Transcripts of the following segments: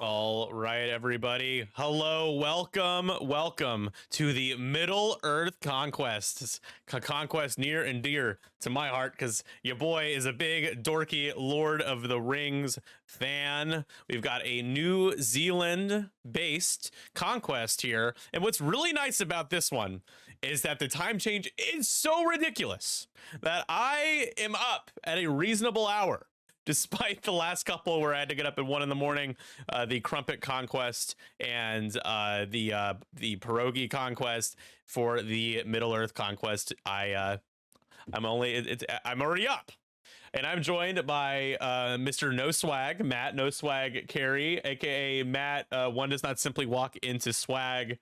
All right, everybody. Hello, welcome to the Middle Earth Conquest. Conquest near and dear to my heart because your boy is a big dorky Lord of the Rings fan. We've got a New Zealand-based Conquest here, and what's really nice about this one is that the time change is so ridiculous that I am up at a reasonable hour. Despite the last couple where I had to get up at 1 a.m, the Crumpet Conquest and the Pierogi Conquest for the Middle Earth Conquest, I'm already up, and I'm joined by Mr. No Swag, Matt No Swag Carey, aka Matt. One does not simply walk into swag.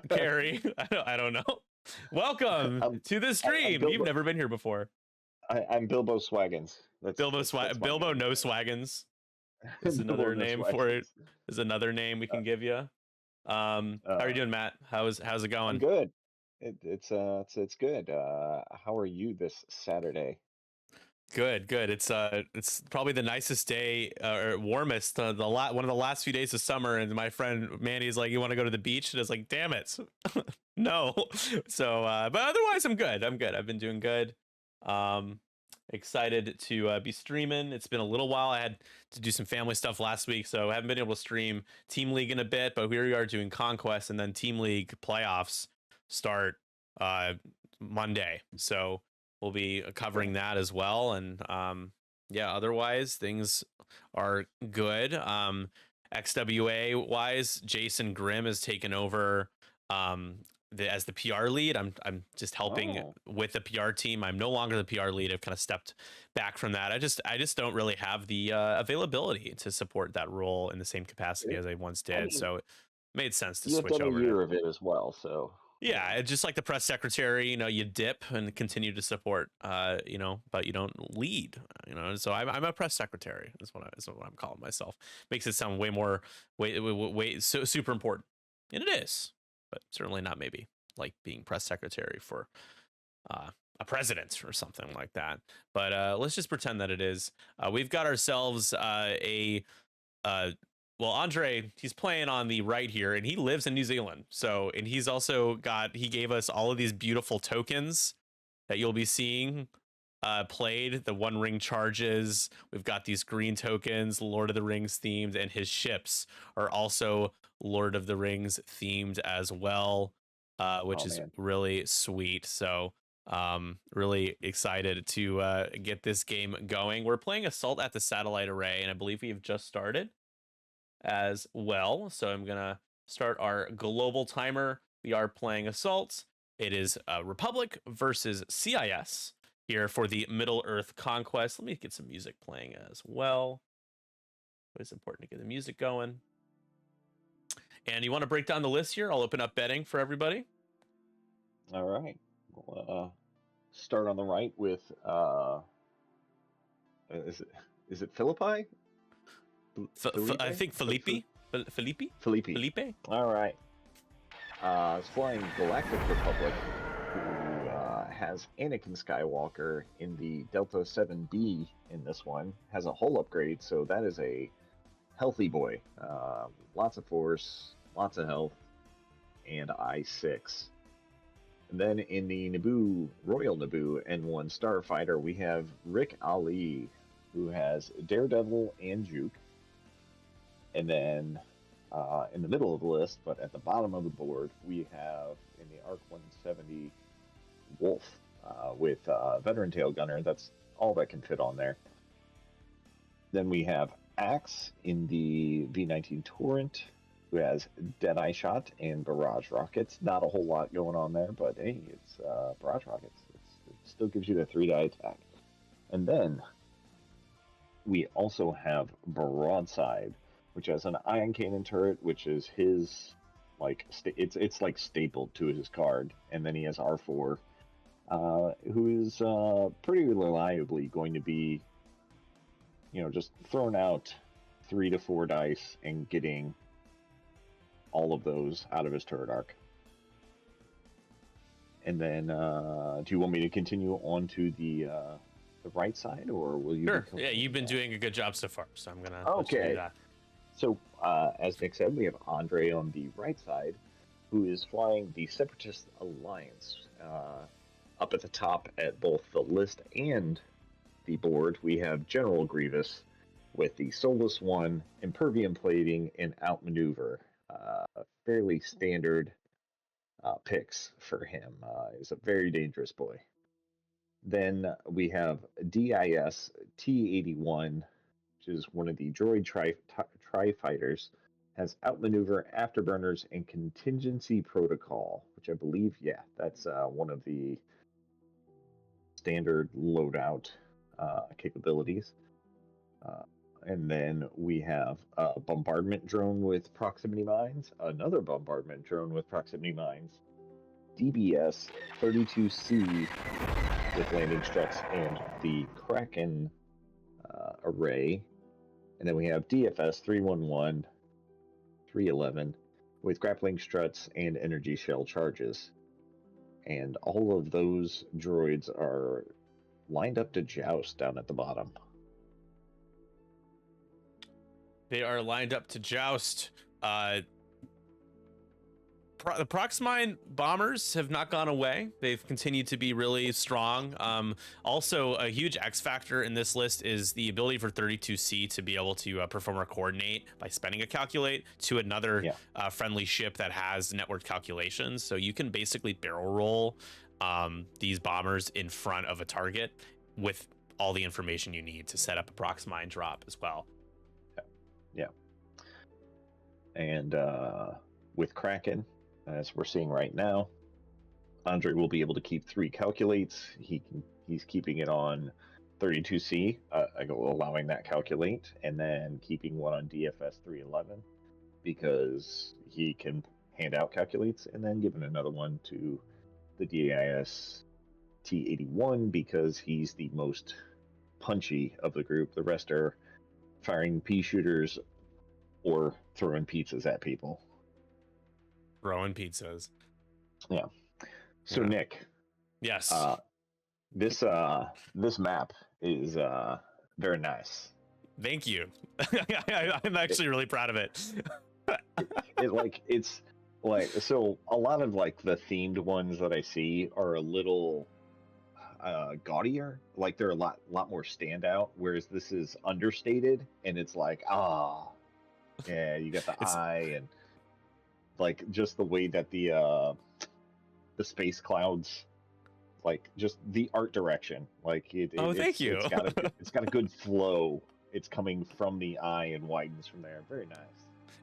Carey, I don't know. Welcome to the stream. You've never been here before. I'm Bilbo Swaggins. Bilbo No Swaggins is another name for it. Is another name we can give you. How are you doing, Matt? How's it going? I'm good. It's good. How are you this Saturday? Good. It's probably the nicest day or warmest. One of the last few days of summer, and my friend Mandy's like, "You want to go to the beach?" And it's like, "Damn it, no." So, but otherwise, I'm good. I've been doing good. Excited to be streaming. It's been a little while. I had to do some family stuff last week, so I haven't been able to stream Team League in a bit, but here we are doing Conquest, and then Team League playoffs start Monday, so we'll be covering that as well. And yeah, otherwise things are good. XWA wise, Jason Grimm has taken over as the PR lead. I'm just helping with the PR team. I'm no longer the PR lead. I've kind of stepped back from that. I just don't really have the availability to support that role in the same capacity as I once did. So it made sense to switch over. You've done a year of it as well, so yeah, it's just like the press secretary. You dip and continue to support. But you don't lead. So I'm a press secretary. That's what I'm calling myself. Makes it sound way so super important, and it is. But certainly not maybe like being press secretary for a president or something like that. But let's just pretend that it is. We've got ourselves Andre, he's playing on the right here, and he lives in New Zealand. So, and he gave us all of these beautiful tokens that you'll be seeing played. The One Ring charges. We've got these green tokens, Lord of the Rings themed, and his ships are also Lord of the Rings themed as well, which is really sweet. So really excited to get this game going. We're playing Assault at the Satellite Array, and I believe we've just started as well. So I'm gonna start our global timer. We are playing Assault. It is Republic versus CIS here for the Middle Earth Conquest. Let me get some music playing as well. It's important to get the music going. And you want to break down the list here? I'll open up betting for everybody. All right. We'll start on the right with is it Philippi? I think Filipe. Filipe. All right. It's flying Galactic Republic, who has Anakin Skywalker in the Delta 7B in this one. Has a hull upgrade, so that is a healthy boy. Lots of force, lots of health, and I-6. And then in the Naboo, Royal Naboo N1 Starfighter, we have Rick Ali, who has Daredevil and Juke. And then in the middle of the list, but at the bottom of the board, we have in the ARC 170 Wolf with Veteran Tail Gunner. That's all that can fit on there. Then we have Axe in the V-19 Torrent, who has Deadeye Shot and Barrage Rockets. Not a whole lot going on there, but hey, it's Barrage Rockets. It still gives you the 3-die attack. And then we also have Broadside, which has an Ion Cannon turret, which is his, like, it's like stapled to his card. And then he has R4, who is pretty reliably going to be, just throwing out 3 to 4 dice and getting all of those out of his turret arc. And then, do you want me to continue on to the right side, or will you? Sure. Yeah, you've been doing a good job so far, so I'm gonna okay. let you do that. So, as Nick said, we have Andre on the right side, who is flying the Separatist Alliance. Up at the top at both the list and the board, we have General Grievous with the Soulless One, Impervium Plating, and Outmaneuver. Fairly standard picks for him. He's a very dangerous boy. Then we have DIS T81, which is one of the droid tri-fighters, has outmaneuver, afterburners, and contingency protocol, which I believe, yeah, that's one of the standard loadout capabilities. And then we have a bombardment drone with proximity mines, another bombardment drone with proximity mines, DBS 32C with landing struts and the Kraken array. And then we have DFS 311, 311 with grappling struts and energy shell charges. And all of those droids are lined up to joust down at the bottom. They are lined up to joust. The Proxmine bombers have not gone away. They've continued to be really strong. Also, a huge X factor in this list is the ability for 32C to be able to perform or coordinate by spending a calculate to another friendly ship that has networked calculations. So you can basically barrel roll these bombers in front of a target with all the information you need to set up a Proxmine drop as well. Yeah. And with Kraken, as we're seeing right now, Andre will be able to keep 3 calculates. He's keeping it on 32C, allowing that calculate, and then keeping one on DFS 311 because he can hand out calculates, and then giving another one to the DIS T81 because he's the most punchy of the group. The rest are firing pea shooters or throwing pizzas at people. Throwing pizzas. Yeah. So yeah. Nick. Yes. This map is very nice. Thank you. I'm actually really proud of it. It's like so a lot of like the themed ones that I see are a little gaudier, like they're a lot more standout, whereas this is understated and it's like yeah, you got the eye and like just the way that the space clouds, like just the art direction, like thank you. It's got a good flow. It's coming from the eye and widens from there. Very nice.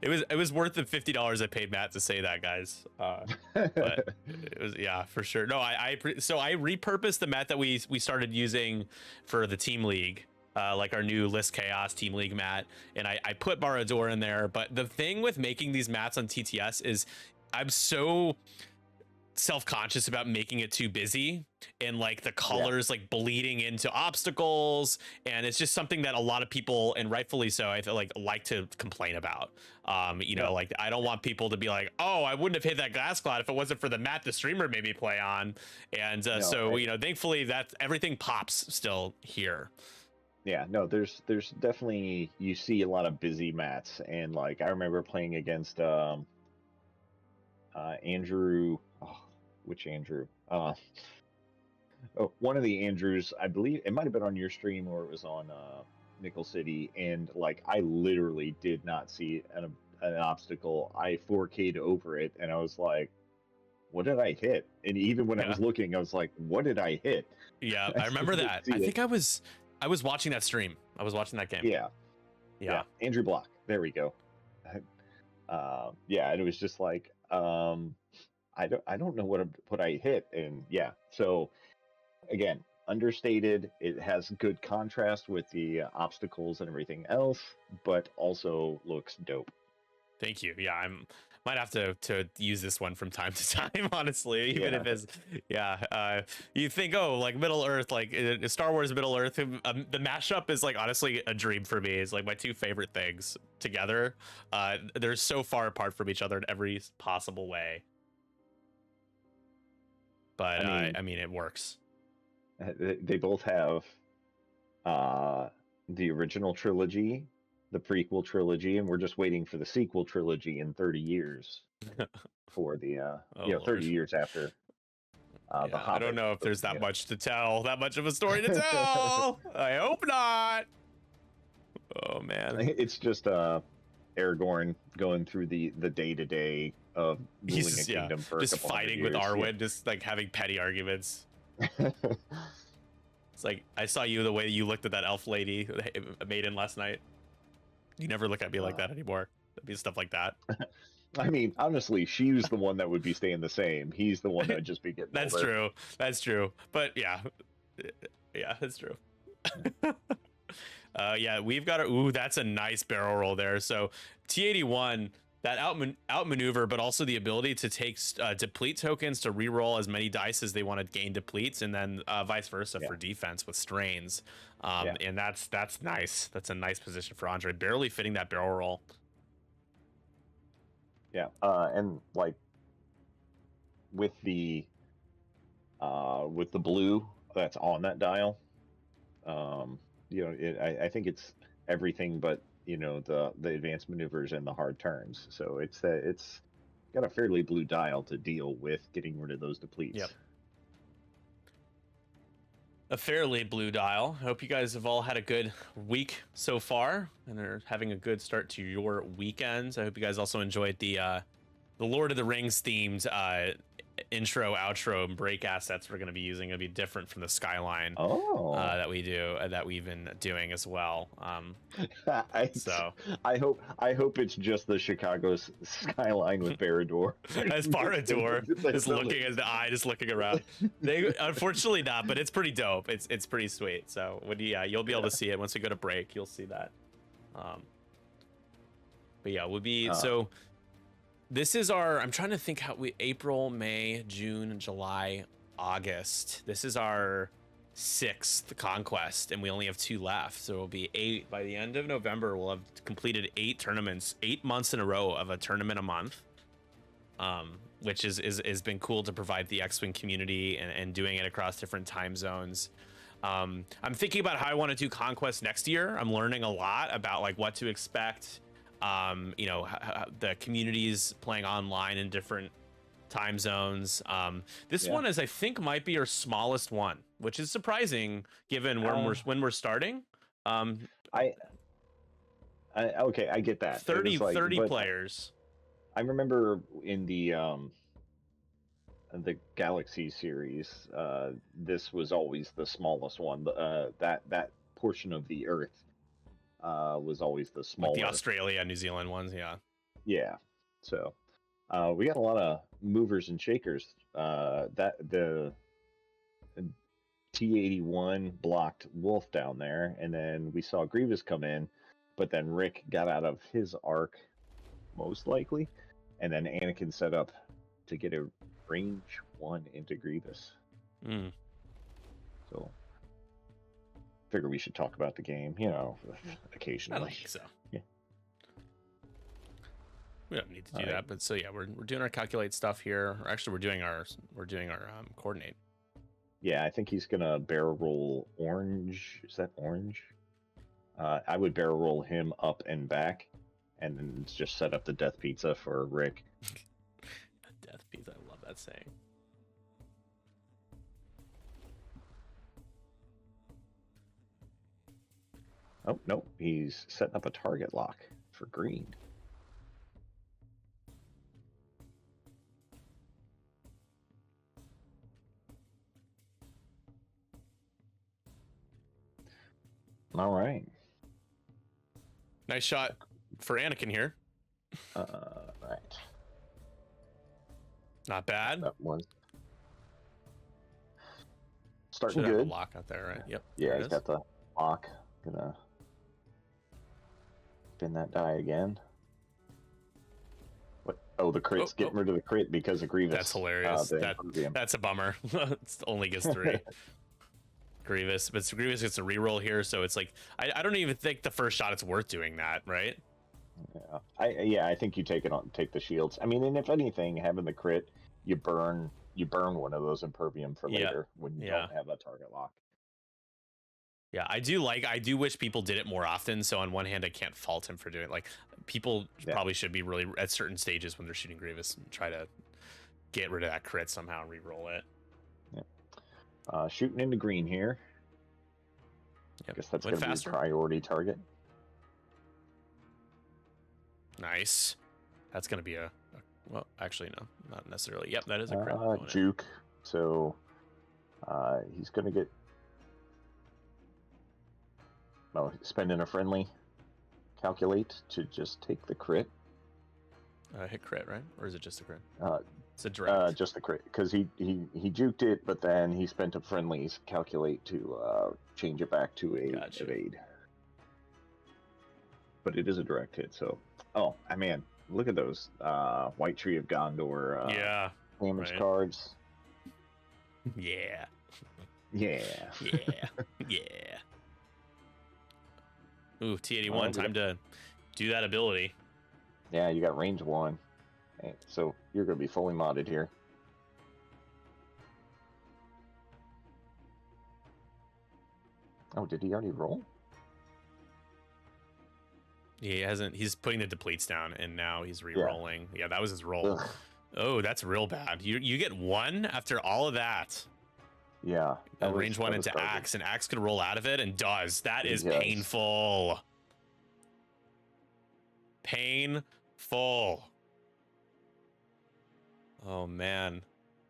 It was worth the $50 I paid Matt to say that, guys. But it was, yeah, for sure. No, so I repurposed the mat that we started using for the team league, like our new List Chaos team league mat, and I put Barador in there. But the thing with making these mats on TTS is I'm so self-conscious about making it too busy and like the colors like bleeding into obstacles, and it's just something that a lot of people, and rightfully so, I feel like to complain about. You know, like I don't want people to be like, oh, I wouldn't have hit that glass cloud if it wasn't for the mat the streamer made me play on. And you know, thankfully that everything pops still here. Yeah, no, there's definitely, you see a lot of busy mats, and like I remember playing against Andrew. Which Andrew? One of the Andrews, I believe it might have been on your stream or it was on Nickel City, and like I literally did not see an obstacle. I 4K'd over it, and I was like, "What did I hit?" And even when I was looking, I was like, "What did I hit?" Yeah, I remember that. I think I was watching that stream. I was watching that game. Yeah. Andrew Block. There we go. Yeah, and it was just like, I don't know what I hit, and yeah. So again, understated. It has good contrast with the obstacles and everything else, but also looks dope. Thank you. Yeah, might have to use this one from time to time, honestly, even if it's you think, oh, like Middle Earth, like Star Wars Middle Earth, the mashup is like honestly a dream for me. It's like my two favorite things together. They're so far apart from each other in every possible way, but I mean it works. They both have the original trilogy the prequel trilogy, and we're just waiting for the sequel trilogy in 30 years for the Oh, 30 Lord. years after The Yeah, I Hobbit. don't know if But, there's that much to tell, that much of a story to tell. I hope not. Oh man, it's just Aragorn going through the day-to-day of he's ruling a just kingdom for a just couple hundred fighting with years. Arwen, just like having petty arguments. It's like, I saw you the way you looked at that elf lady, a maiden, last night. You never look at me like that anymore. It'd be stuff like that. I mean, honestly, she's the one that would be staying the same. He's the one that would just be getting That's older. true. That's true. But yeah, that's true. Yeah, we've got a, ooh, that's a nice barrel roll there. So T81, that outmaneuver, but also the ability to take deplete tokens to reroll as many dice as they want to gain depletes, and then vice versa for defense with strains. And that's nice. That's a nice position for Andre, barely fitting that barrel roll. Yeah, and like with the blue that's on that dial, I think it's everything but the advanced maneuvers and the hard turns. So it's got a fairly blue dial to deal with getting rid of those depletes. Yep. A fairly blue dial. I hope you guys have all had a good week so far and are having a good start to your weekends. I hope you guys also enjoyed the Lord of the Rings themed intro, outro, and break assets we're going to be using. It'll be different from the Skyline that we've been doing as well. I hope it's just the Chicago skyline with Barad-dûr. As Barad-dûr is looking at the eye, just looking around. They unfortunately not, but it's pretty dope. It's pretty sweet. So you'll be able to see it once we go to break. You'll see that. But yeah, we'll be so. This is I'm trying to think how April, May, June, July, August. This is our 6th Conquest, and we only have 2 left. So it'll be 8 by the end of November. We'll have completed 8 tournaments, 8 months in a row of a tournament a month, which has been cool to provide the X-Wing community and doing it across different time zones. I'm thinking about how I want to do Conquest next year. I'm learning a lot about like what to expect. The communities playing online in different time zones. This one is, I think, might be our smallest one, which is surprising given when we're starting. Okay, I get that. 30 players. I remember in the Galaxy series, this was always the smallest one. That portion of the Earth was always the smaller. Like the Australia, New Zealand ones, yeah. Yeah. So we got a lot of movers and shakers. That the T81 blocked Wolf down there, and then we saw Grievous come in, but then Rick got out of his arc, most likely, and then Anakin set up to get a range 1 into Grievous. So figure we should talk about the game, occasionally. I don't think so. Yeah. We don't need to do that, but so yeah, we're doing our calculate stuff here. Or actually, we're doing our coordinate. Yeah, I think he's gonna barrel roll orange. Is that orange? I would barrel roll him up and back, and then just set up the death pizza for Rick. Death pizza, I love that saying. Oh, no, he's setting up a target lock for green. All right. Nice shot for Anakin here. Right. Not bad. That one. Starting Should good. have a lock out there, right? Yep. Yeah, he's got the lock. Gonna spin that die again. What? Oh, the crit's getting rid of the crit because of Grievous. That's hilarious. That's a bummer. It only gets 3. Grievous, but Grievous gets a reroll here, so it's like I don't even think the first shot it's worth doing that, right? Yeah, I think you take the shields. I mean, and if anything, having the crit, you burn one of those impervium for later when you don't have a target lock. Yeah, I do wish people did it more often. So on one hand, I can't fault him for doing it. Like, people probably should be really at certain stages when they're shooting Grievous and try to get rid of that crit somehow and re-roll it. Yep. Shooting into green here. Yep. I guess that's going to be a priority target. Nice. That's going to be well, actually, no, not necessarily. Yep, that is a crit. Juke. So he's going to get... Oh, spending a friendly calculate to just take the crit. Hit crit, right? Or is it just a crit? It's a direct. Just the crit, because he juked it, but then he spent a friendly's calculate to change it back to a evade. But it is a direct hit, so... Oh, man, look at those White Tree of Gondor damage cards. Yeah. Yeah. Yeah. Yeah. Ooh, T81, time to do that ability. Yeah, you got range 1. So you're going to be fully modded here. Oh, did he already roll? He hasn't. He's putting the depletes down, and now he's re-rolling. Yeah, that was his roll. Ugh. Oh, that's real bad. You get 1 after all of that. Yeah. Range 1 into Axe, and Axe could roll out of it, and does. That is painful. Painful. Oh, man.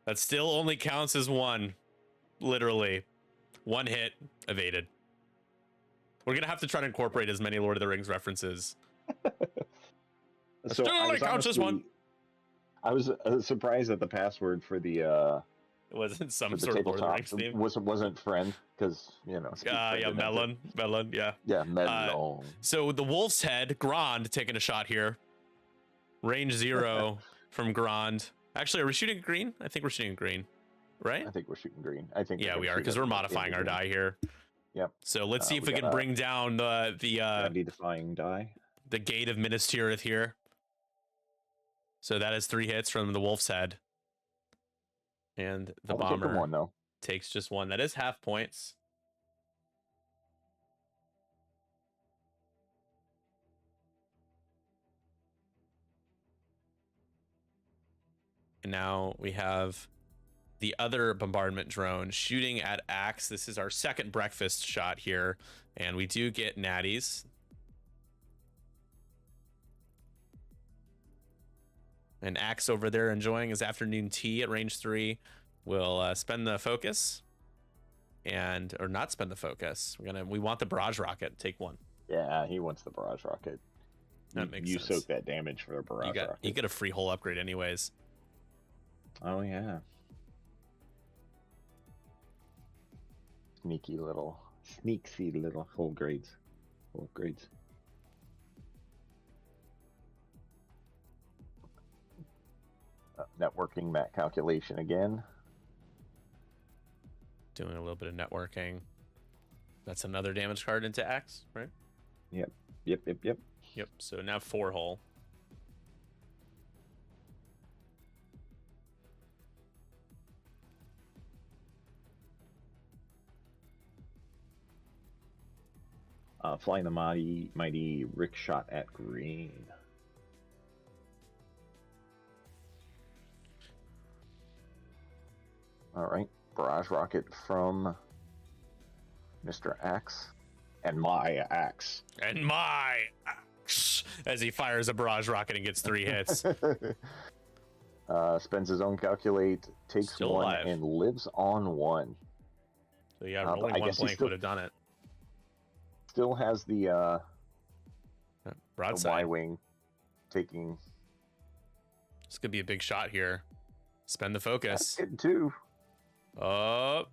That still only counts as 1. Literally. 1 hit, evaded. We're going to have to try to incorporate as many Lord of the Rings references. So still only counts as 1. I was surprised that the password for the... It wasn't some sort of Lord of the Rings theme. Wasn't friend, because, you know... Melon, yeah. Yeah, Melon. So the Wolf's Head, Grand, taking a shot here. Range 0 from Grand. Actually, are we shooting green? I think we're shooting green, right? I think we're shooting green. I think. Yeah, we are, because we're modifying our die here. Yep. So let's see if we can bring down the defying die. The Gate of Minas Tirith here. So that is 3 hits from the Wolf's Head. And the bomber one, though. Takes just 1. That is half points. And now we have the other bombardment drone shooting at Axe. This is our second breakfast shot here. And we do get natties. And Axe over there enjoying his afternoon tea at range 3 will spend the focus. Or not spend the focus. We want the barrage rocket. Take 1. Yeah, he wants the barrage rocket. That makes sense. You soak that damage for a barrage rocket. You get a free hull upgrade anyways. Oh, yeah. Sneaky little hull upgrades. Networking that calculation again. Doing a little bit of networking. That's another damage card into Axe, right? Yep. Yep. So now 4 hull. Flying the mighty Rick shot at green. All right, barrage rocket from Mr. Axe, and my Axe. As he fires a barrage rocket and gets 3 hits. Spends his own calculate, takes Still 1, alive. and lives on 1. So yeah, rolling 1 blank would have done it. Still has the broadside. Y-wing taking. This could be a big shot here. Spend the focus. That's good too. Oh.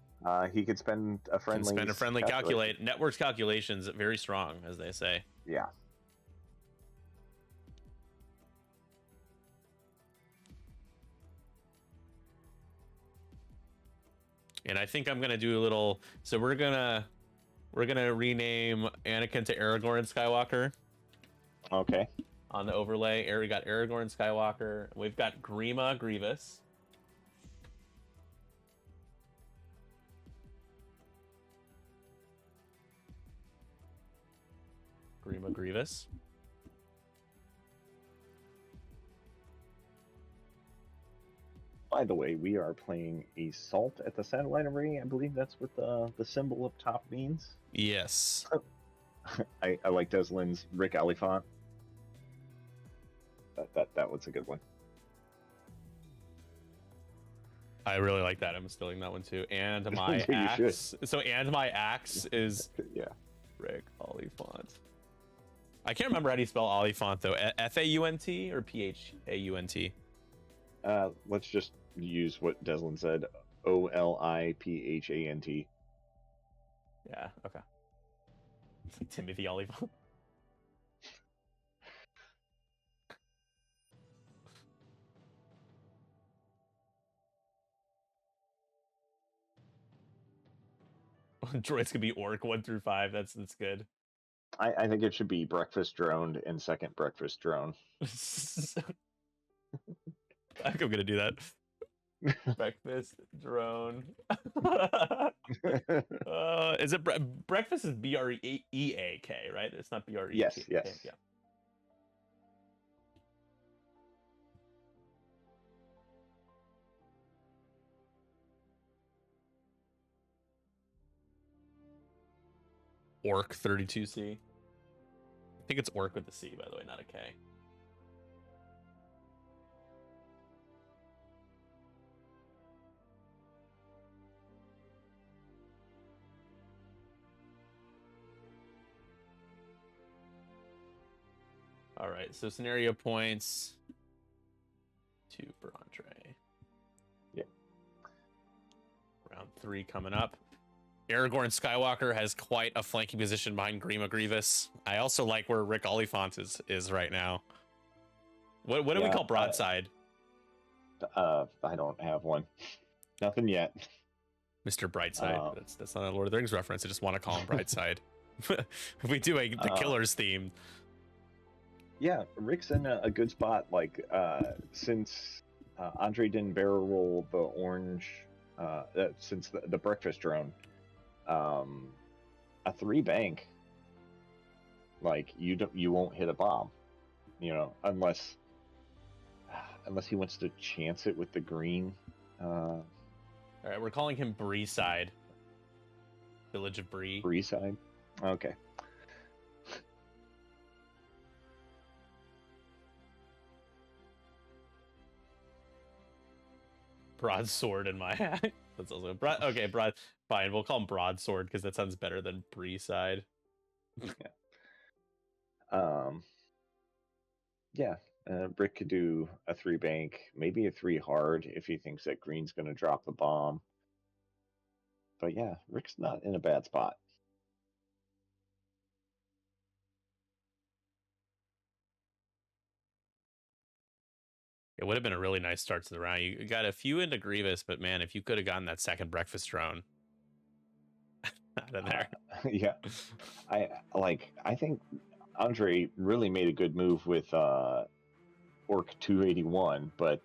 He could spend a friendly. Calculate. Networks calculations very strong, as they say. Yeah. And I think I'm gonna do a little. So we're gonna rename Anakin to Aragorn Skywalker. Okay. On the overlay, we got Aragorn Skywalker. We've got Grima Grievous. Grima Grievous. By the way, we are playing Assault at the Satellite Array. I believe that's what the symbol up top means. Yes. I like Deslin's Rick Oliphant. That was a good one. I really like that. I'm stealing that one too. And my You axe. So and my axe is Yeah. Rick Oliphant. I can't remember how do you spell Oliphant though. F-A-U-N-T or P-H-A-U-N-T? Let's just use what Deslin said. Olipphant. Yeah, okay. It's like Timothy Oliphant. Droids could be Orc 1 through 5. That's good. I think it should be Breakfast Droned and Second Breakfast Drone. I think I'm gonna do that. Breakfast drone. Is it breakfast is B-R-E-A-K, right? It's not B-R-E-K. Yes. Yeah. Orc 32C. I think it's Orc with the C, by the way, not a K. All right, so scenario points 2 for Andre. Yeah. Round 3 coming up. Aragorn Skywalker has quite a flanking position behind Grima Grievous. I also like where Rick Oliphant is right now. What do we call broadside? I don't have one. Nothing yet. Mr. Brightside. That's not a Lord of the Rings reference. I just want to call him Brightside. We do the Killers theme. Yeah, Rick's in a good spot. Like since Andre didn't barrel roll the orange, since the breakfast drone, a 3 bank. Like you won't hit a bomb, unless he wants to chance it with the green. All right, we're calling him Breeside. Village of Bree. Breeside. Okay. Broadsword in my hat. That's also okay. Fine. We'll call him Broadsword because that sounds better than Breeside. Yeah. Rick could do a 3 bank, maybe a 3 hard if he thinks that green's going to drop the bomb. But yeah, Rick's not in a bad spot. It would have been a really nice start to the round. You got a few into Grievous, but man, if you could have gotten that second breakfast drone out of there. Yeah. I think Andre really made a good move with Orc 281, but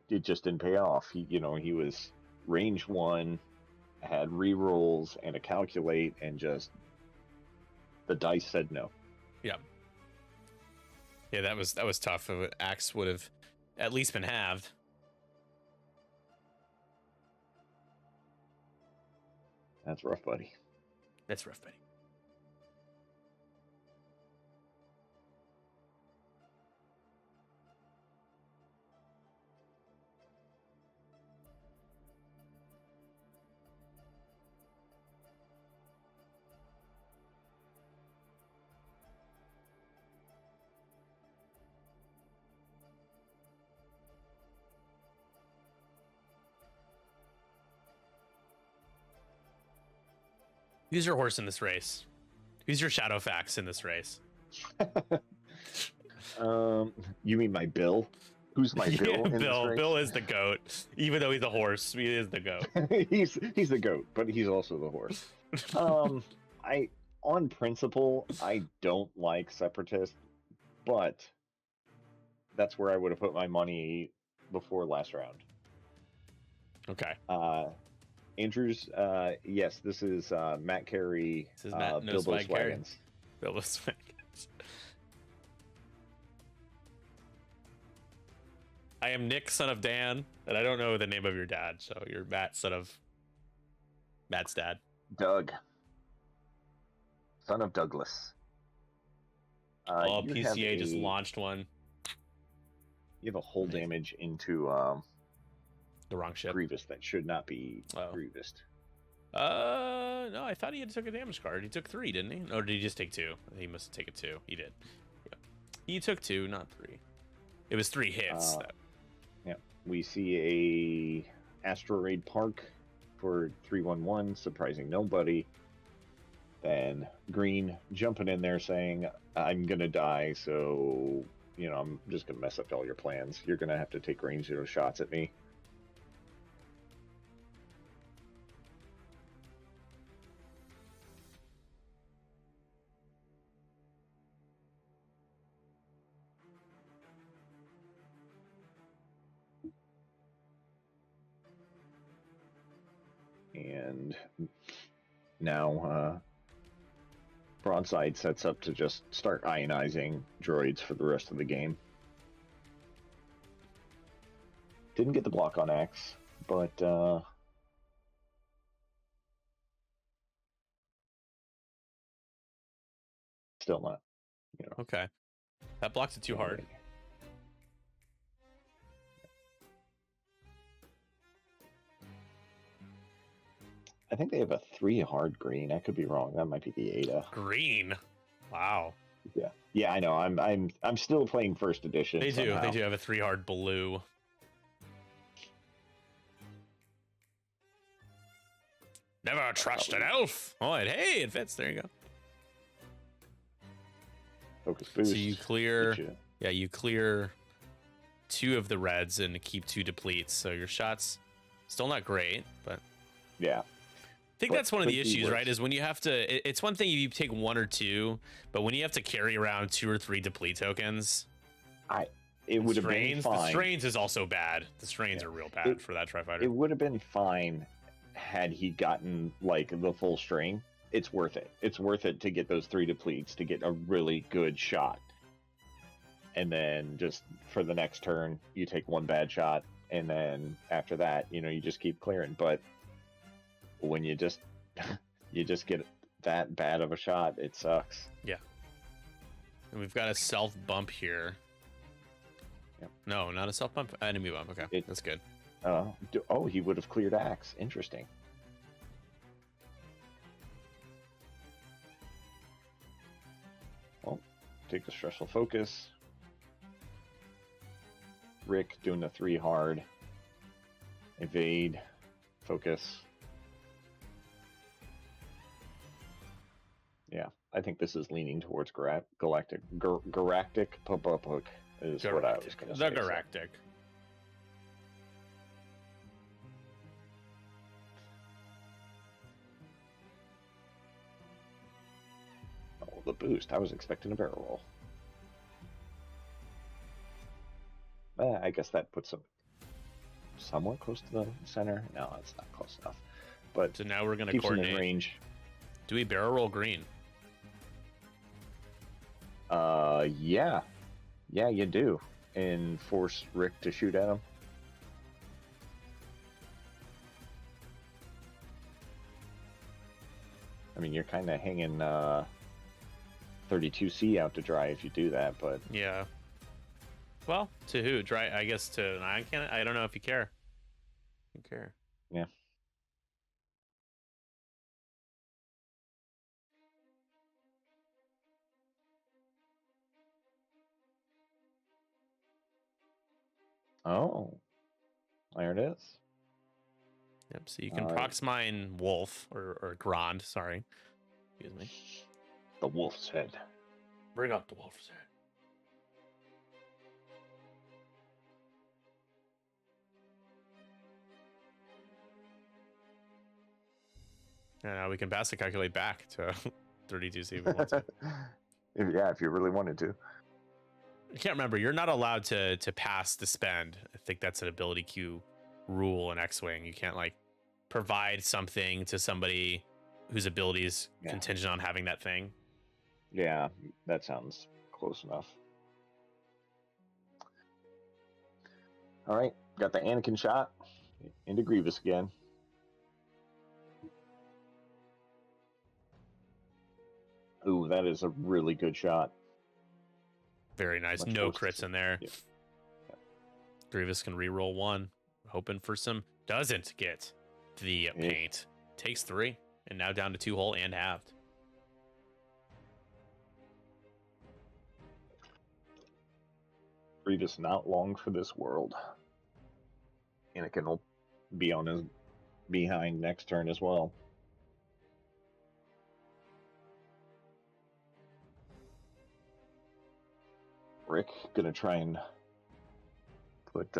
it just didn't pay off. He was range 1, had rerolls and a calculate, and just the dice said no. Yeah. Yeah, that was tough. Axe would have at least been halved. That's rough, buddy. That's rough, buddy. Who's your horse in this race? Who's your Shadowfax in this race? You mean my Bill? Who's my Bill? Yeah, in Bill. This race? Bill is the goat. Even though he's a horse, he is the goat. he's the goat, but he's also the horse. On principle, I don't like Separatist, but that's where I would have put my money before last round. Okay. Andrews, yes, this is Matt Carey, This is Matt, no Bilbo's Spike Carey. Wagons. Bilbo Baggins. I am Nick, son of Dan, and I don't know the name of your dad, so you're Matt, son of Matt's dad. Doug, son of Douglas. PCA just launched one. You have a hull damage into the wrong ship. Grievous that should not be Grievous. No, I thought he had took a damage card. He took 3, didn't he? Or did he just take 2? He must have taken 2. He did. Yeah. He took 2, not 3. It was 3 hits. Yeah. We see a Asteroid Park for 311, surprising nobody. Then Green jumping in there saying, I'm gonna die, so I'm just gonna mess up all your plans. You're gonna have to take range 0 shots at me. And now Broadside sets up to just start ionizing droids for the rest of the game. Didn't get the block on X, but still not. Okay. That blocks it too hard. I think they have a 3 hard green. I could be wrong. That might be the Ada. Green. Wow. Yeah, I know. I'm still playing first edition. They somehow. do have a 3 hard blue. Never trust an elf. Oh, hey, it fits. There you go. Focus boost. So you clear. Yeah, you clear 2 of the reds and keep 2 depletes. So your shots still not great, but yeah. I think that's one of the issues, right? Is when you have to. It's one thing if you take 1 or 2, but when you have to carry around 2 or 3 deplete tokens, it would have been fine. The strains is also bad. The strains are real bad for that tri-fighter. It would have been fine had he gotten like the full strain. It's worth it. It's worth it to get those 3 depletes to get a really good shot, and then just for the next turn you take 1 bad shot, and then after that you just keep clearing. But when you just get that bad of a shot, it sucks. Yeah. And we've got a self bump here. Yep. No, not a self bump. Enemy bump. Okay, that's good. He would have cleared Axe. Interesting. Well, take the stressful focus. Rick doing the 3 hard. Evade. Focus. Yeah, I think this is leaning towards Galactic Pupuk is what I was going to say. The Galactic. Oh, the boost. I was expecting a barrel roll. I guess that puts him somewhat close to the center. No, it's not close enough. But so now we're going to coordinate. In range. Do we barrel roll green? Yeah, you do, and force Rick to shoot at him. I mean, you're kind of hanging 32C out to dry if you do that, but yeah. Well, to who? Dry? I guess to an ion cannon. I don't know if you care. You care? Yeah. Oh, there it is. Yep. So you can prox mine Wolf or Grand. Sorry, excuse me. The Wolf's Head. Bring up the Wolf's Head. And now we can pass the calculate back to 32C if we want to. If you really wanted to. I can't remember. You're not allowed to pass the spend. I think that's an ability queue rule in X-Wing. You can't like provide something to somebody whose ability is contingent on having that thing. Yeah, that sounds close enough. All right, got the Anakin shot into Grievous again. Ooh, that is a really good shot. Very nice. Much No worse to crits see. in there. Yeah. Grievous can reroll 1. Hoping for some. Doesn't get the paint. Takes 3. And now down to 2 hull and halved. Grievous not long for this world. Anakin will be on his behind next turn as well. Rick gonna try and put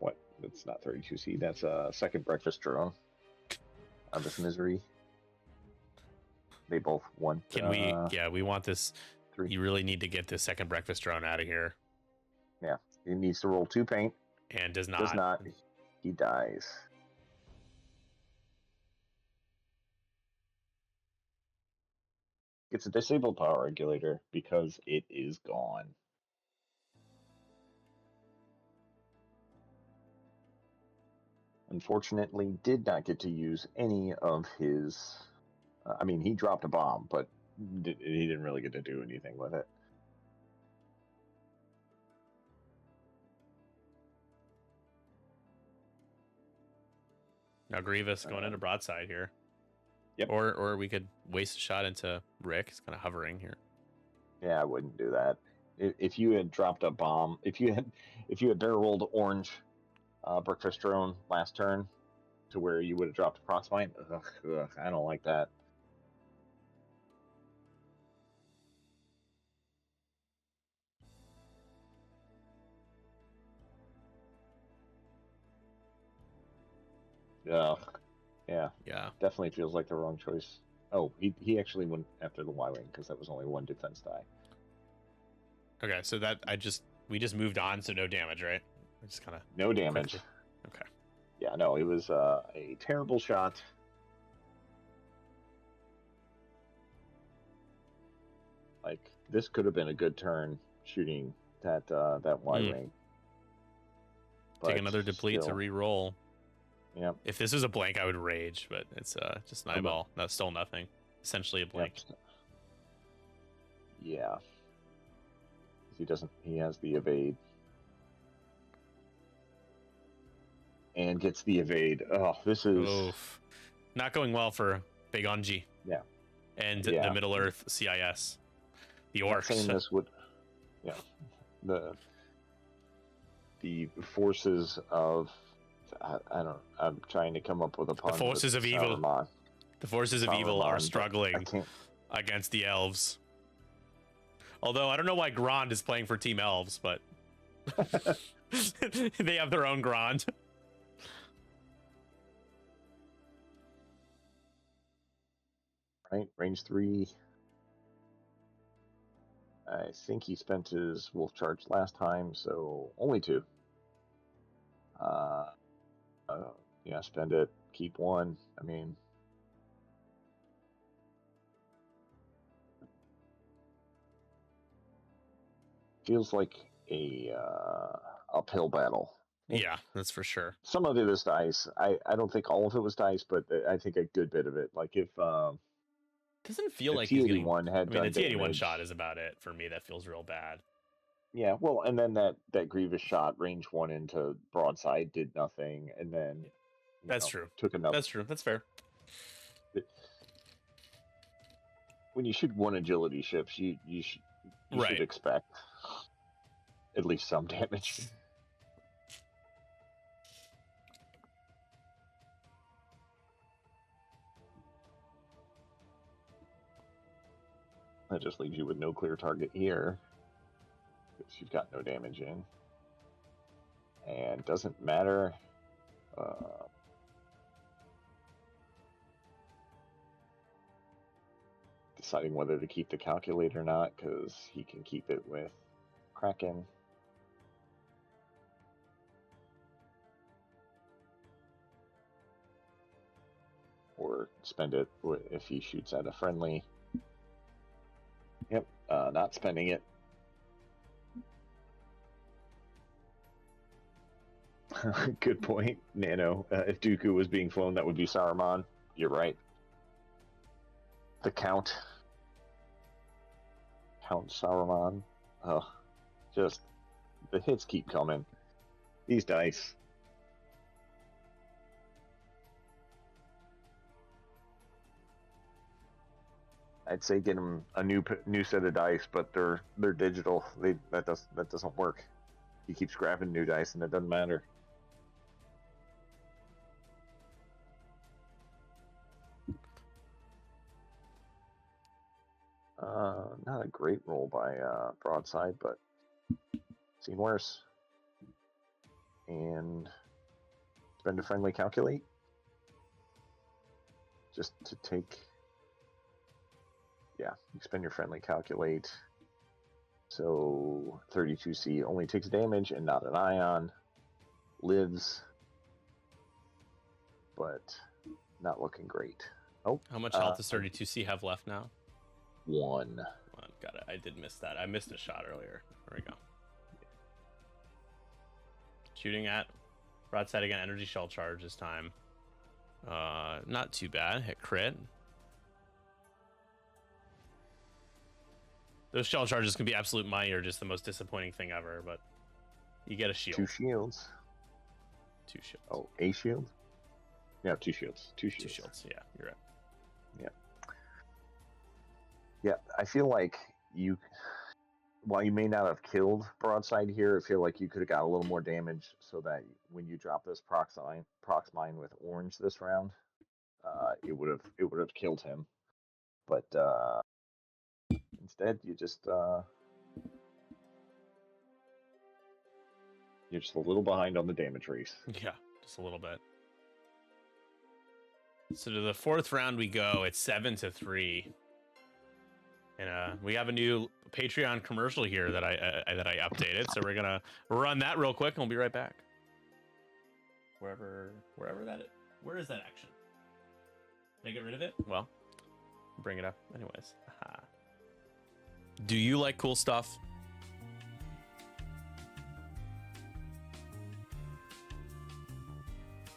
what? That's not 32C. That's a second breakfast drone of this misery. They both want. Can we? Yeah, we want this. 3. You really need to get this second breakfast drone out of here. Yeah, he needs to roll 2 paint. And does not. Does not. He dies. Gets a disabled power regulator because it is gone. Unfortunately, did not get to use any of his. I mean, he dropped a bomb, but he didn't really get to do anything with it. Now Grievous going into broadside here. Yep. Or we could waste a shot into Rick. He's kind of hovering here. Yeah, I wouldn't do that. If you had dropped a bomb, if you had barrel rolled orange breakfast drone last turn to where you would have dropped a proximite, I don't like that. Yeah, Yeah. definitely feels like the wrong choice. Oh, he actually went after the Y-wing because that was only 1 defense die. Okay, so that we just moved on, so no damage, right? We're just kind of no damage. Quickly. Okay. Yeah, no, it was a terrible shot. Like this could have been a good turn shooting that Y-wing. Take another deplete to re-roll. Yeah. If this was a blank, I would rage, but it's just an eyeball. That's still nothing. Essentially a blank. Yep. Yeah. He has the evade. And gets the evade. Oh, this is Oof. Not going well for Bigonj. Yeah. And the Middle Earth CIS. The orcs. Saying this would the forces of I'm trying to come up with a pun. The forces of evil. The forces of evil are struggling against the elves. Although I don't know why Grand is playing for Team Elves, but they have their own Grand. Right, range 3. I think he spent his wolf charge last time, so only 2. Yeah, spend it, keep 1. I mean, feels like a uphill battle. Yeah, that's for sure. Some of it was dice. I don't think all of it was dice, but I think a good bit of it. Like if doesn't feel like T81 had the T81 damage. shot is about it for me. That feels real bad. Yeah, well, and then that Grievous shot, range 1 into broadside, did nothing, and then that's true. Took another. That's true. That's fair. When you shoot 1 agility ships, you should expect at least some damage. That just leaves you with no clear target here, because you've got no damage in. And doesn't matter. Deciding whether to keep the calculator or not, because he can keep it with Kraken. Or spend it if he shoots at a friendly. not spending it. Good point, Nano. If Dooku was being flown, that would be Saruman. You're right. The Count Saruman. Oh, just the hits keep coming. These dice. I'd say get him a new set of dice, but they're digital. That doesn't work. He keeps grabbing new dice, and it doesn't matter. Not a great roll by Broadside, but seen worse. And spend a friendly calculate just to take. Yeah, you spend your friendly calculate. So 32C only takes damage and not an ion. Lives, but not looking great. Oh, How much health does 32C have left now? 1. Got it. I did miss that. I missed a shot earlier. There we go. Shooting at Broadside again. Energy shell charge this time. Not too bad. Hit crit. Those shell charges can be absolute money or just the most disappointing thing ever, but you get a shield. 2 shields. 2 shields. Oh, a shield? Yeah, 2 shields. 2 shields. 2 shields. Yeah, you're right. Yeah, I feel like while you may not have killed Broadside here, I feel like you could have got a little more damage so that when you drop this prox mine with orange this round, it would have killed him. But instead, you're just a little behind on the damage race. Yeah, just a little bit. So to the 4th round we go. It's 7-3. And we have a new Patreon commercial here that I updated. So we're gonna run that real quick, and we'll be right back. Wherever that is. Where is that action? Did I get rid of it? Well, bring it up anyways. Aha. Do you like cool stuff?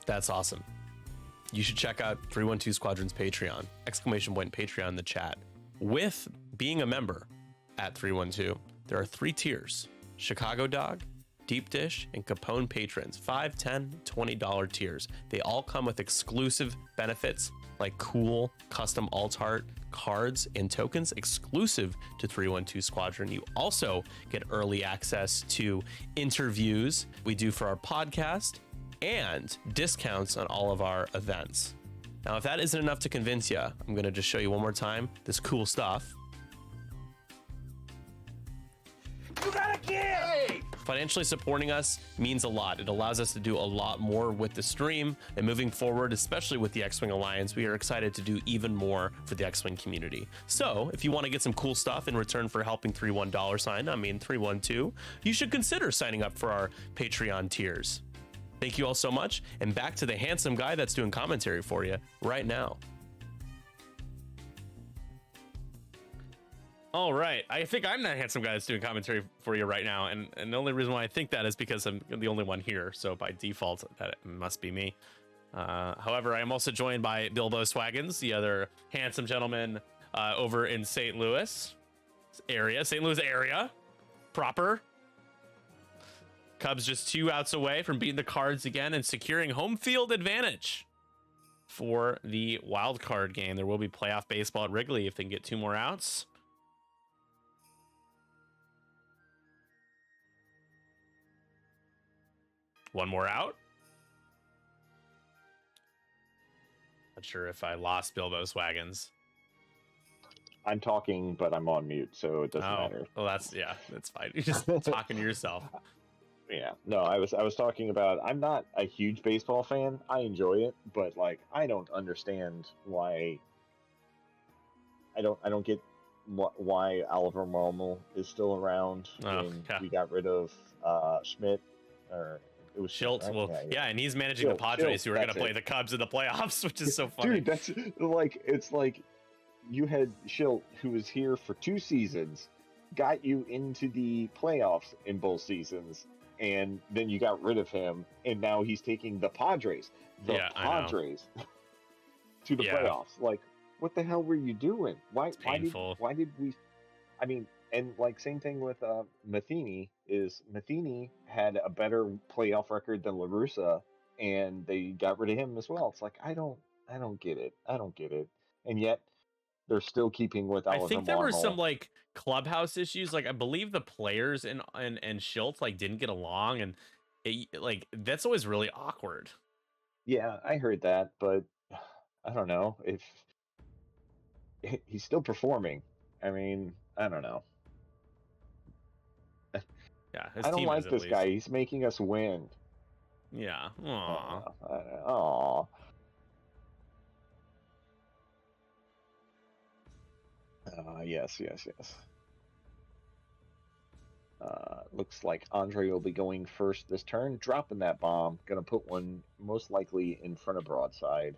That's awesome. You should check out 312 Squadron's Patreon. !Patreon in the chat. With being a member at 312, there are 3 tiers: Chicago Dog, Deep Dish, and Capone patrons. $5, $10, $20 tiers. They all come with exclusive benefits like cool custom alt art, cards, and tokens exclusive to 312 Squadron. You also get early access to interviews we do for our podcast and discounts on all of our events. Now, if that isn't enough to convince you, I'm going to just show you one more time this cool stuff. You gotta give! Financially supporting us means a lot. It allows us to do a lot more with the stream, and moving forward, especially with the X-Wing Alliance, we are excited to do even more for the X-Wing community. So if you want to get some cool stuff in return for helping 312, you should consider signing up for our Patreon tiers. Thank you all so much, and back to the handsome guy that's doing commentary for you right now. All right, I think I'm that handsome guy that's doing commentary for you right now, and the only reason why I think that is because I'm the only one here, so by default, that must be me. However, I am also joined by Bilbo Swaggins, the other handsome gentleman over in St. Louis area, proper. Cubs just 2 outs away from beating the Cards again and securing home field advantage for the wild card game. There will be playoff baseball at Wrigley if they can get 2 more outs. One more out. Not sure if I lost Bilbo Swaggins. I'm talking, but I'm on mute, so it doesn't matter. Well, that's fine. You're just talking to yourself. Yeah, no, I was talking about. I'm not a huge baseball fan. I enjoy it, but like I don't understand why. I don't get why Oliver Marmol is still around. We got rid of Schmidt, or it was Schilt. Right? Well, yeah, and he's managing the Padres, who are going to play the Cubs in the playoffs, which is so funny. Dude, that's like it's like you had Schilt, who was here for 2 seasons, got you into the playoffs in both seasons, and then you got rid of him, and now he's taking the Padres Yeah, I know. to the Yeah, playoffs. Like, what the hell were you doing? Why it's painful. why did we? I mean, and like same thing with Matheny is Matheny had a better playoff record than LaRussa, and they got rid of him as well. It's like I don't get it. I don't get it. And yet they're still keeping with I Oliver think there were some Marmol. like clubhouse issues. Like I believe the players and Schultz like didn't get along, and like that's always really awkward. Yeah, I heard that, but I don't know if he's still performing. I mean, I don't know. Yeah, his I don't team is like at this guy. least. He's making us win. Yeah. Aw. Oh, yes, yes, yes. Looks like Andre will be going first this turn, dropping that bomb. Gonna put one most likely in front of Broadside.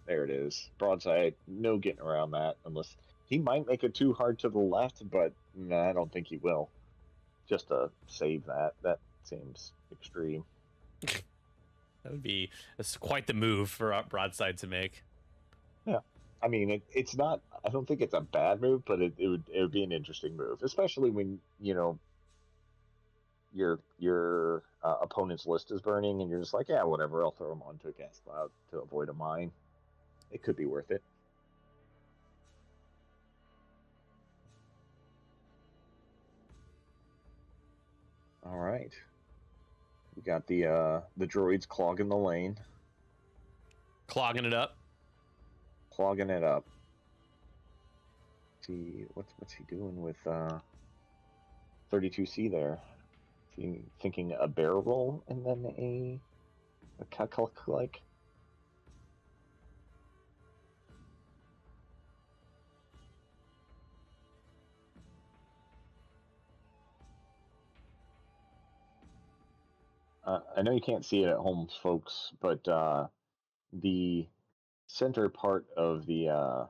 There it is. Broadside, no getting around that unless he might make it too hard to the left, but I don't think he will. Just to save that. That seems extreme. That would be quite the move for Broadside to make. Yeah. I mean, it's not. I don't think it's a bad move, but it would be an interesting move, especially when your opponent's list is burning, and you're just like, yeah, whatever. I'll throw them onto a gas cloud to avoid a mine. It could be worth it. All right. We got the droids clogging the lane, Clogging it up. clogging it up. See what's he doing with 32C there? Is he thinking a barrel roll and then a cuck like? I know you can't see it at home, folks, but the center part of the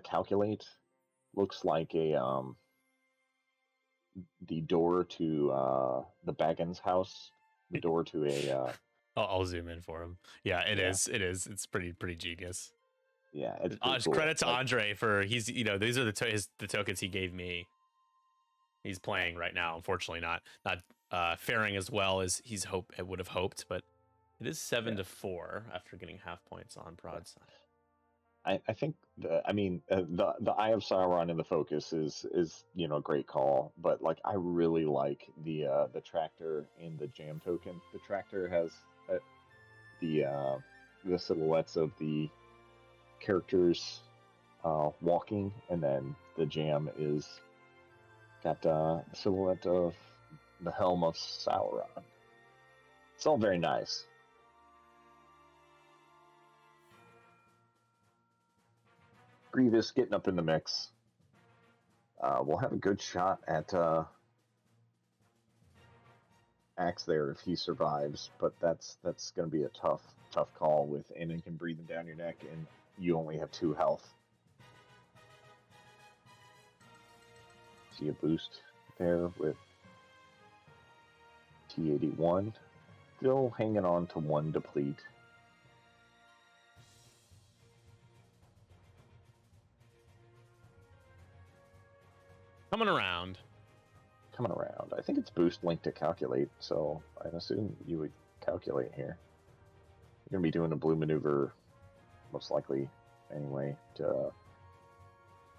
calculate looks like the door to the Baggins house, the door to a I'll zoom in for him. Yeah, it yeah is. It is. It's pretty genius. yeah it's pretty cool. Credit to Like, Andre for these are the tokens he gave me. He's playing right now. Unfortunately, not faring as well as would have hoped, but it is 7-4 after getting half points on Broadside. I think the Eye of Sauron in the focus is a great call, but like I really like the tractor in the jam token. The tractor has the silhouettes of the characters walking, and then the jam is got the silhouette of the helm of Sauron. It's all very nice. Grievous getting up in the mix. We'll have a good shot at Axe there if he survives, but that's going to be a tough call with Anakin breathing down your neck and you only have 2 health. See a boost there with T81. Still hanging on to 1 deplete. Coming around. I think it's boost linked to calculate, so I'd assume you would calculate here. You're going to be doing a blue maneuver, most likely, anyway, to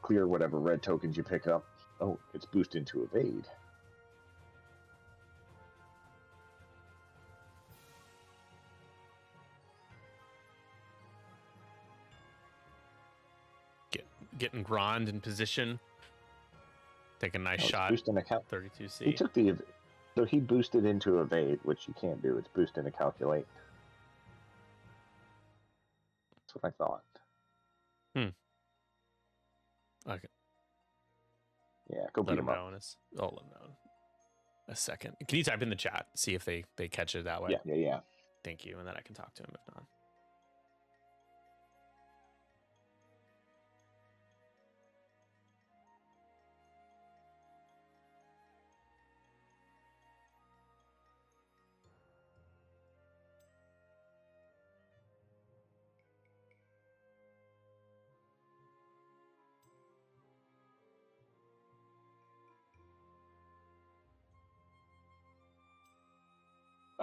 clear whatever red tokens you pick up. Oh, it's boost into evade. Getting Grand in position. Take a nice shot. Boosting a 32C. He took so he boosted into evade, which you can't do. It's boost into calculate. That's what I thought. Okay. Yeah, go beat him up. I'll let him know in a second. Can you type in the chat? See if they catch it that way. Yeah. Thank you, and then I can talk to him if not.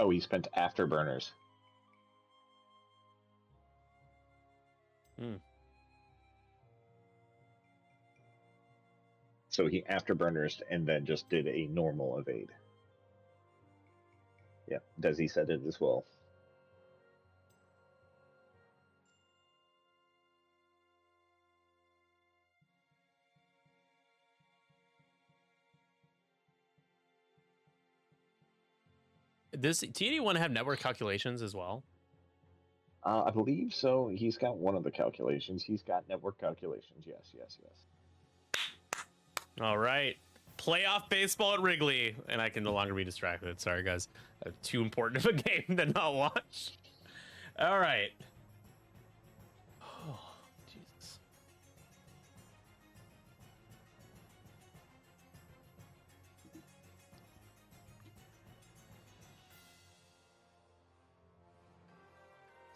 Oh, he spent afterburners. Hmm. So he afterburners and then just did a normal evade. Yeah, Desi said it as well. Does T81 have network calculations as well? I believe so. He's got one of the calculations. He's got network calculations. Yes, yes, yes. All right. Playoff baseball at Wrigley. And I can no longer be distracted. Sorry, guys. Too important of a game to not watch. All right. Oh, Jesus.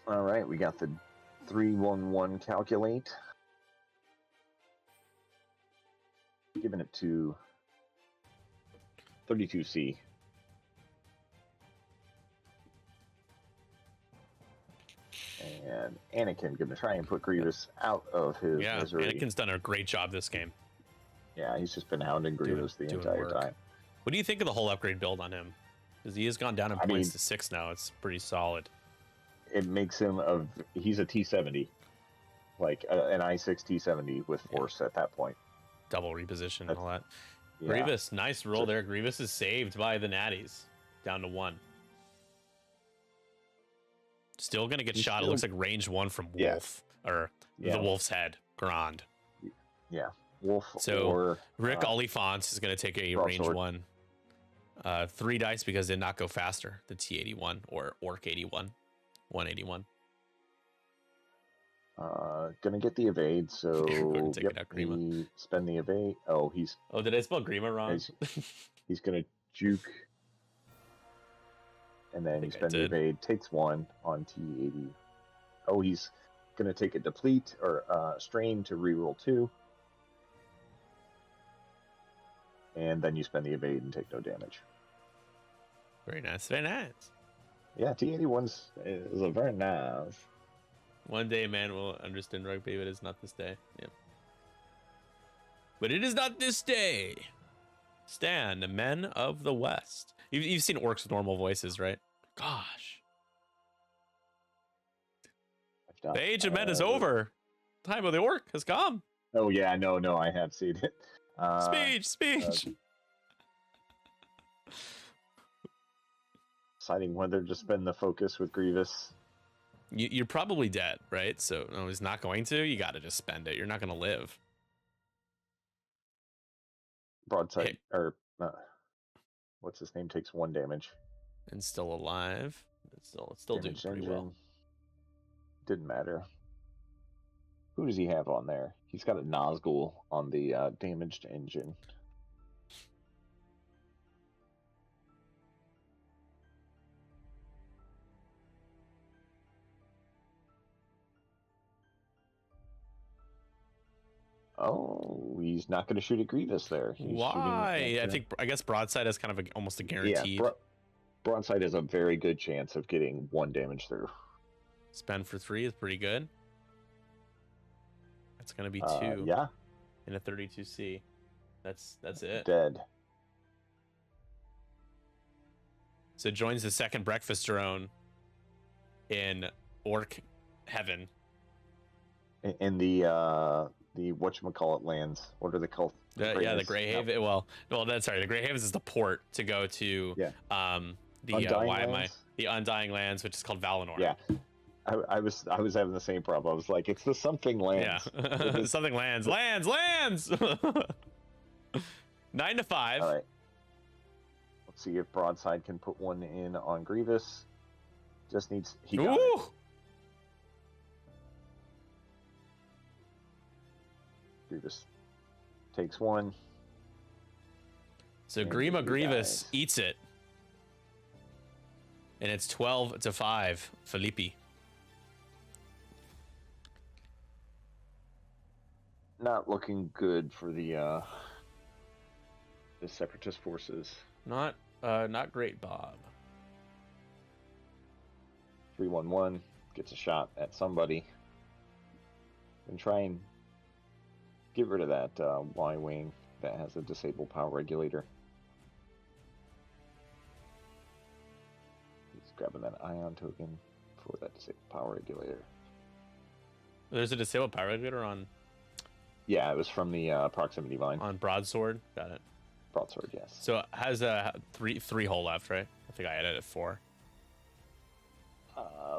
All right, we got the 311 calculate. Giving it to 32C. And Anakin going to try and put Grievous out of his misery. Anakin's done a great job this game. Yeah, he's just been hounding Grievous the entire time. What do you think of the whole upgrade build on him? Because he has gone down in points to 6 now. It's pretty solid. It makes him he's a T70, like an I6 T70 with force at that point. Double reposition and all that. Yeah. Grievous, nice roll there. Grievous is saved by the natties, down to 1. Still gonna get shot. It looks like range 1 from Wolf, or the Wolf's head. Grand. Yeah, Wolf. So or, Rick Oliphant is gonna take a range 1. 3 dice because it did not go faster than T81 or Orc 81. 181. Gonna get the evade, so he spend the evade. Oh, did I spell Grima wrong? He's gonna juke, and then he spend the evade. Takes 1 on T80. Oh, he's gonna take a deplete or strain to reroll 2, and then you spend the evade and take no damage. Very nice, very nice. Yeah, T81's is a very nice. One day man will understand rugby, but it's not this day. Yep. But it is not this day. Stan, the men of the West. You've seen orcs with normal voices, right? Gosh. The age of men is over. Time of the orc has come. Oh yeah, no, I have seen it. Speech. Deciding whether to spend the focus with Grievous. You're probably dead, right? So no, he's not going to. You got to just spend it. You're not going to live. Broadside, or what's his name, takes 1 damage. And still alive. It's still doing pretty well. Didn't matter. Who does he have on there? He's got a Nazgul on the damaged engine. Oh, he's not going to shoot at Grievous there. Why? I guess Broadside is kind of almost a guaranteed. Yeah, Broadside has a very good chance of getting 1 damage through. Spend for 3 is pretty good. That's going to be 2. Yeah. In a 32C. That's it. Dead. So joins the second breakfast drone in Orc Heaven. In the whatchamacallit lands. What are they called? The Greyhaven. Well, that's sorry. The Greyhavens is the port to go to. Yeah. The Undying Lands, which is called Valinor. Yeah. I was having the same problem. I was like, it's the something lands. Yeah. Something lands. 9 to 5. All right. Let's see if Broadside can put 1 in on Grievous. Just needs. He got it. Grievous takes 1. So Grima Grievous eats it. And it's 12 to 5, Filipe. Not looking good for the Separatist forces. Not great, Bob. 311 gets a shot at somebody. And try and get rid of that Y-wing that has a disabled power regulator. He's grabbing that ion token for that disabled power regulator. There's a disabled power regulator on. Yeah, it was from the proximity vine. On broadsword, got it. Broadsword, yes. So it has a three hole left, right? I think I added it 4.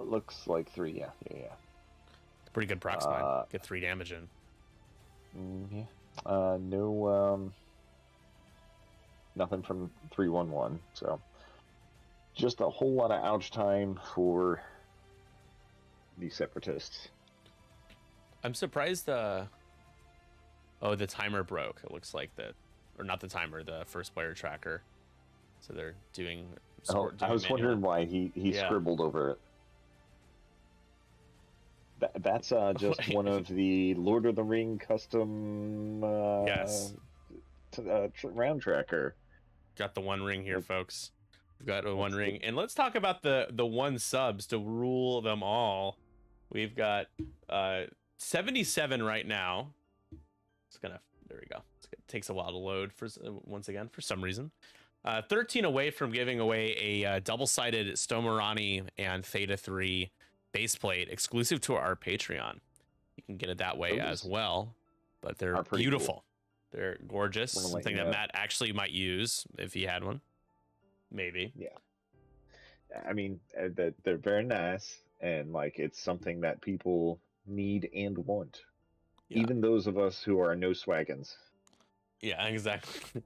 Looks like 3. Yeah. Pretty good prox mine. Get 3 damage in. Yeah. No. Nothing from 311. So just a whole lot of ouch time for the separatists. I'm surprised the timer broke. It looks like that, or not the timer, the first player tracker. So they're doing. I was wondering why he scribbled over it. That's just one of the Lord of the Ring custom round tracker. Got the one ring here, folks. We've got a one ring, and let's talk about the 1 subs to rule them all. We've got 77 right now. There we go. It takes a while to load once again for some reason. 13 away from giving away a double-sided Stomarani and Theta 3 base plate exclusive to our Patreon. You can get it that way as well, but they're beautiful. Cool. They're gorgeous. Something that Matt actually might use if he had one. Maybe. Yeah. I mean, they're very nice, and like it's something that people need and want. Yeah. Even those of us who are no swagons. Yeah, exactly.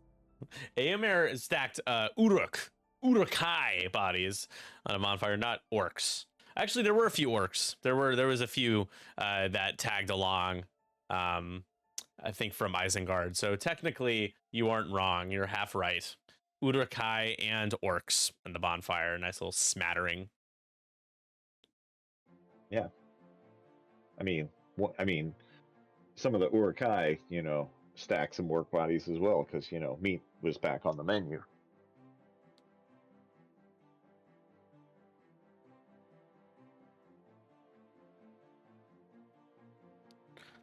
AMR stacked Urukai bodies on a bonfire, not orcs. Actually, there were a few orcs. There was a few that tagged along. I think from Isengard. So technically, you aren't wrong. You're half right. Urukai and orcs in the bonfire. Nice little smattering. Yeah. I mean, some of the Urukai, stack some orc bodies as well, because meat was back on the menu.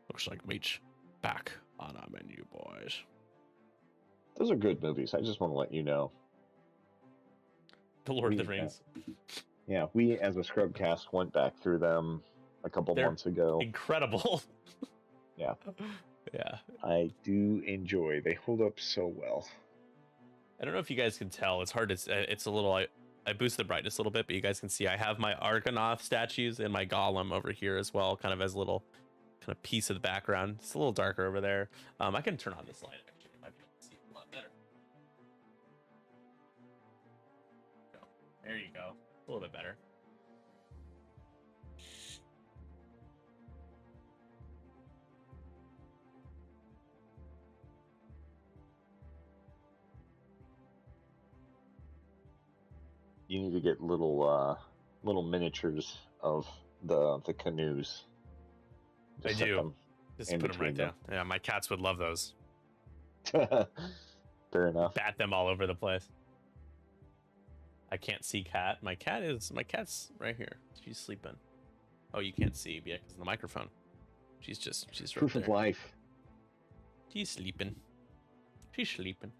Looks like meat's back on our menu, boys. Those are good movies. I just want to let you know. The Lord of the Rings. Yeah, we as a Scrubcast went back through them a couple months ago. Incredible. Yeah. Yeah. I do enjoy. They hold up so well. I don't know if you guys can tell. It's hard to. It's a little. I boosted the brightness a little bit, but you guys can see I have my Argonath statues and my Golem over here as well, kind of as a little kind of piece of the background. It's a little darker over there. I can turn on this light actually. I might be able to see a lot better. There you go. A little bit better. You need to get little miniatures of the canoes. I do. Just put them right there. Yeah, my cats would love those. Fair enough. Bat them all over the place. I can't see cat. My cat's right here. She's sleeping. Oh, you can't see, yeah, because of the microphone. She's right proof there. Of life. She's sleeping. She's sleeping.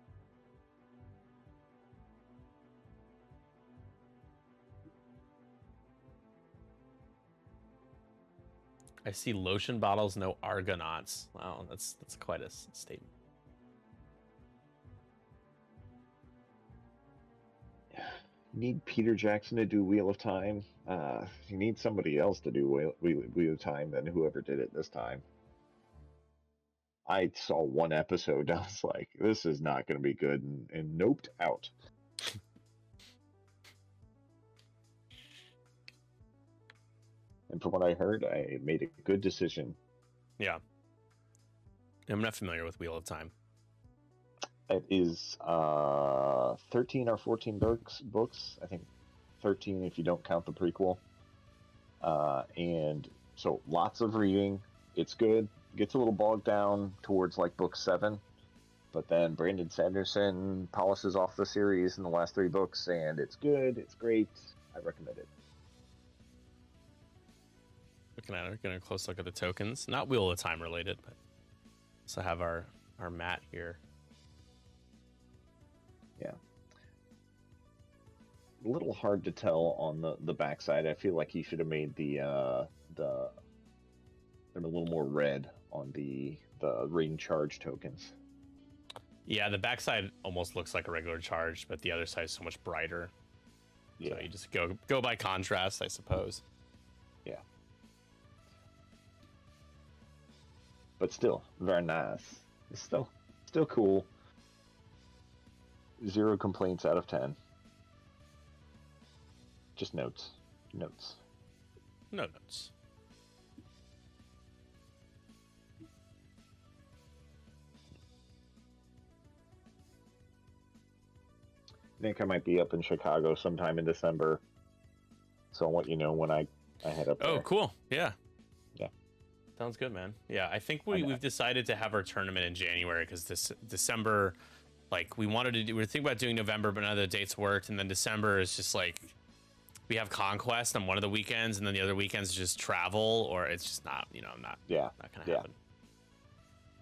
I see lotion bottles, no Argonauts. Wow, that's quite a statement. You need Peter Jackson to do Wheel of Time. You need somebody else to do Wheel of Time than whoever did it this time. I saw one episode. I was like, this is not going to be good, and noped out. And from what I heard, I made a good decision. Yeah. I'm not familiar with Wheel of Time. It is 13 or 14 books. I think 13 if you don't count the prequel. And so lots of reading. It's good. Gets a little bogged down towards like book 7. But then Brandon Sanderson polishes off the series in the last 3 books, and it's good. It's great. I recommend it. looking at it. Getting a close look at the tokens. Not Wheel of Time related, but also have our mat here. Yeah. A little hard to tell on the backside. I feel like he should have made them a little more red on the ring charge tokens. Yeah, the backside almost looks like a regular charge, but the other side is so much brighter. Yeah. So you just go by contrast, I suppose. Yeah. But still, very nice. It's still cool. 0 complaints out of 10. Just notes. No notes. I think I might be up in Chicago sometime in December. So I'll let you know when I head up there. Oh, cool. Yeah. Yeah. Sounds good, man. Yeah, I think we've decided to have our tournament in January because this December, like we were thinking about doing November, but none of the dates worked. And then December is just like, we have Conquest on one of the weekends, and then the other weekends just travel, or it's just not, not going to happen.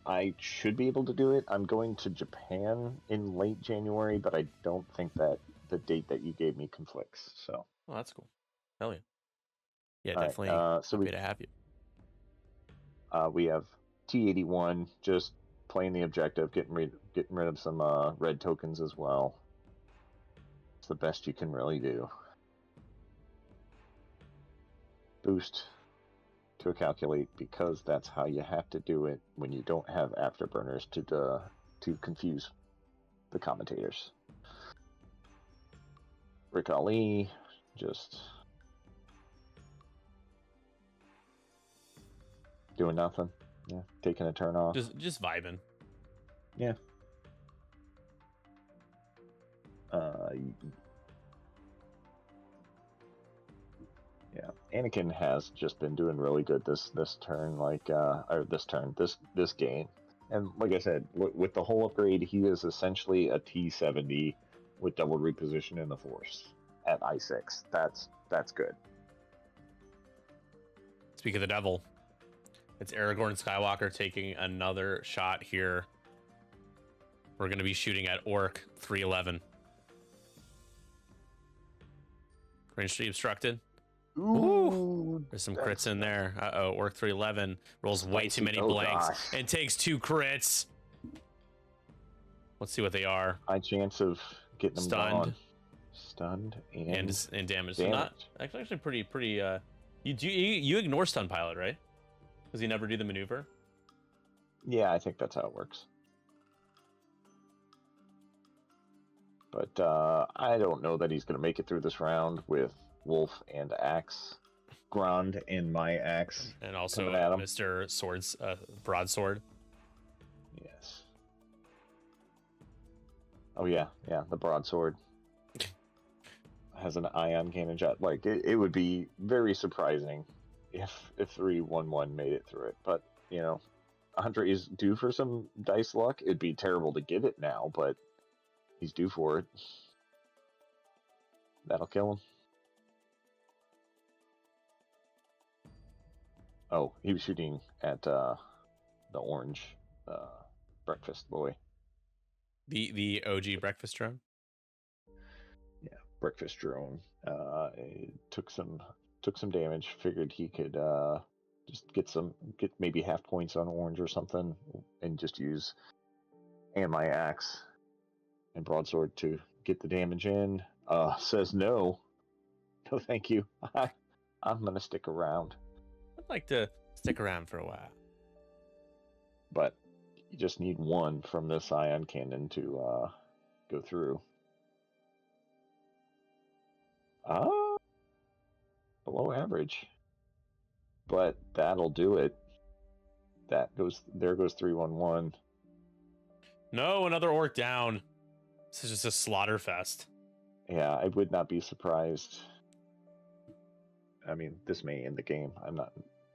I should be able to do it. I'm going to Japan in late January, but I don't think that the date that you gave me conflicts. So. Oh, that's cool. Hell yeah. Yeah, All definitely. Right, so happy to have you. We have T81 just playing the objective, getting rid of some red tokens as well. It's the best you can really do. Boost to calculate, because that's how you have to do it when you don't have afterburners to confuse the commentators. Rick Ali just doing nothing. Yeah, taking a turn off. Just vibing. Yeah. Yeah, Anakin has just been doing really good this turn, this game, and like I said, with the whole upgrade, he is essentially a T70 with double reposition in the Force at I6. That's good. Speak of the devil, it's Aragorn Skywalker taking another shot here. We're going to be shooting at Orc 311. Range 3 obstructed. Ooh, there's some crits in there. Orc 311 rolls way too many blanks and takes 2 crits. Let's see what they are. High chance of getting them stunned. Stunned and damaged. So not actually pretty. You ignore stun pilot, right? Does he never do the maneuver? Yeah, I think that's how it works. But I don't know that he's going to make it through this round with Wolf and Axe, Grond and my Axe, and also Mr. Swords, Broadsword. Yes. Oh yeah, the Broadsword has an ion cannon shot. Like it would be very surprising if 311 made it through it. But Andre is due for some dice luck. It'd be terrible to get it now, but he's due for it. That'll kill him. Oh, he was shooting at the orange breakfast boy. The OG breakfast drone? Yeah, breakfast drone. Took some damage. Figured he could just get maybe half points on orange or something, and just use my axe and broadsword to get the damage in. Says no. No, thank you. I'm gonna stick around. I'd like to stick around for a while. But you just need 1 from this ion cannon to go through. Below average. But that'll do it. There goes 311. No, another orc down. This is just a slaughter fest. Yeah, I would not be surprised. I mean, this may end the game.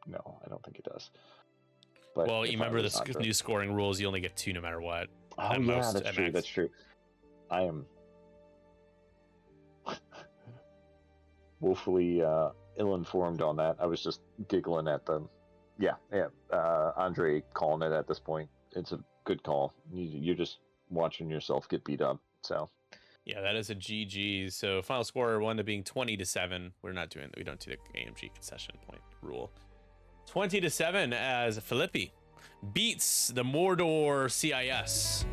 No, I don't think it does. But well, you remember the new scoring rules, you only get 2 no matter what. Oh, yeah, that's true. That's true. I am woefully ill-informed on that. I was just giggling at them. Yeah. Andre calling it at this point. It's a good call. You're just watching yourself get beat up. So. Yeah, that is a GG. So final score wound up being 20-7. We don't do the AMG concession point rule. 20-7 as Filipe beats the Mordor CIS.